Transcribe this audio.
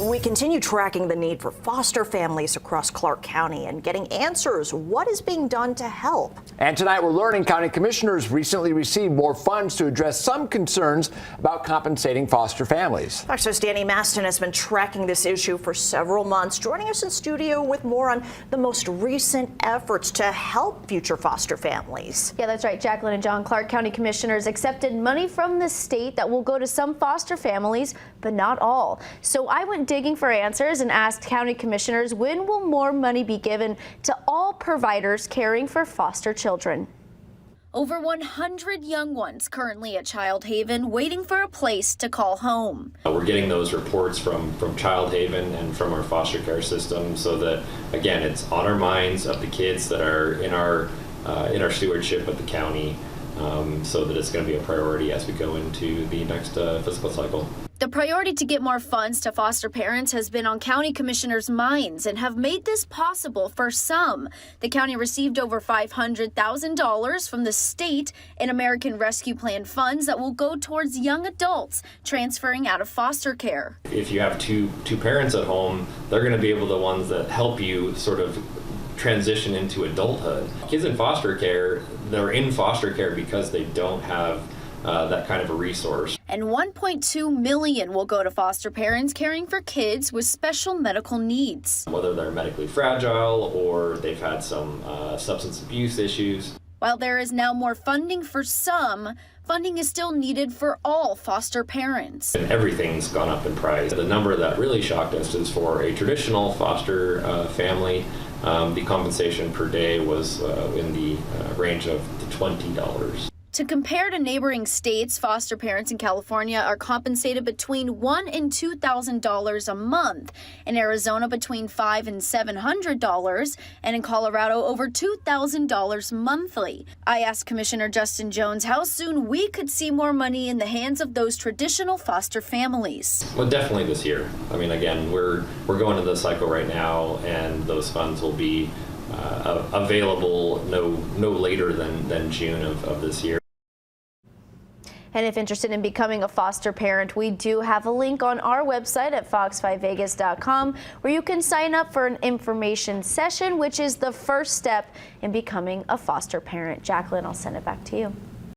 We continue tracking the need for foster families across Clark County and getting answers. What is being done to help? And tonight we're learning county commissioners recently received more funds to address some concerns about compensating foster families. Fox News' Danny Maston has been tracking this issue for several months, joining us in studio with more on the most recent efforts to help future foster families. Yeah, that's right, Jacqueline and John. Clark County commissioners accepted money from the state that will go to some foster families, but not all. So I went digging for answers and asked county commissioners, when will more money be given to all providers caring for foster children? Over 100 young ones currently at Child Haven waiting for a place to call home. We're getting those reports from Child Haven and from our foster care system so that, again, it's on our minds of the kids that are in our stewardship of the county, so that it's going to be a priority as we go into the next fiscal cycle. The priority to get more funds to foster parents has been on county commissioners' minds and have made this possible for some. The county received over $500,000 from the state in American Rescue Plan funds that will go towards young adults transferring out of foster care. If you have two parents at home, they're going to be able to the ones that help you sort of transition into adulthood. Kids in foster care, they're in foster care because they don't have that kind of a resource. And $1.2 million will go to foster parents caring for kids with special medical needs. Whether they're medically fragile or they've had some substance abuse issues. While there is now more funding for some, funding is still needed for all foster parents. And everything's gone up in price. The number that really shocked us is for a traditional foster family, the compensation per day was in the range of $20. To compare to neighboring states, foster parents in California are compensated between $1,000 and $2,000 a month. In Arizona, between $500 and $700, and in Colorado, over $2,000 monthly. I asked Commissioner Justin Jones how soon we could see more money in the hands of those traditional foster families. Well, definitely this year. I mean, again, we're going into the cycle right now, and those funds will be available no later than June of this year. And if interested in becoming a foster parent, we do have a link on our website at fox5vegas.com where you can sign up for an information session, which is the first step in becoming a foster parent. Jacqueline, I'll send it back to you.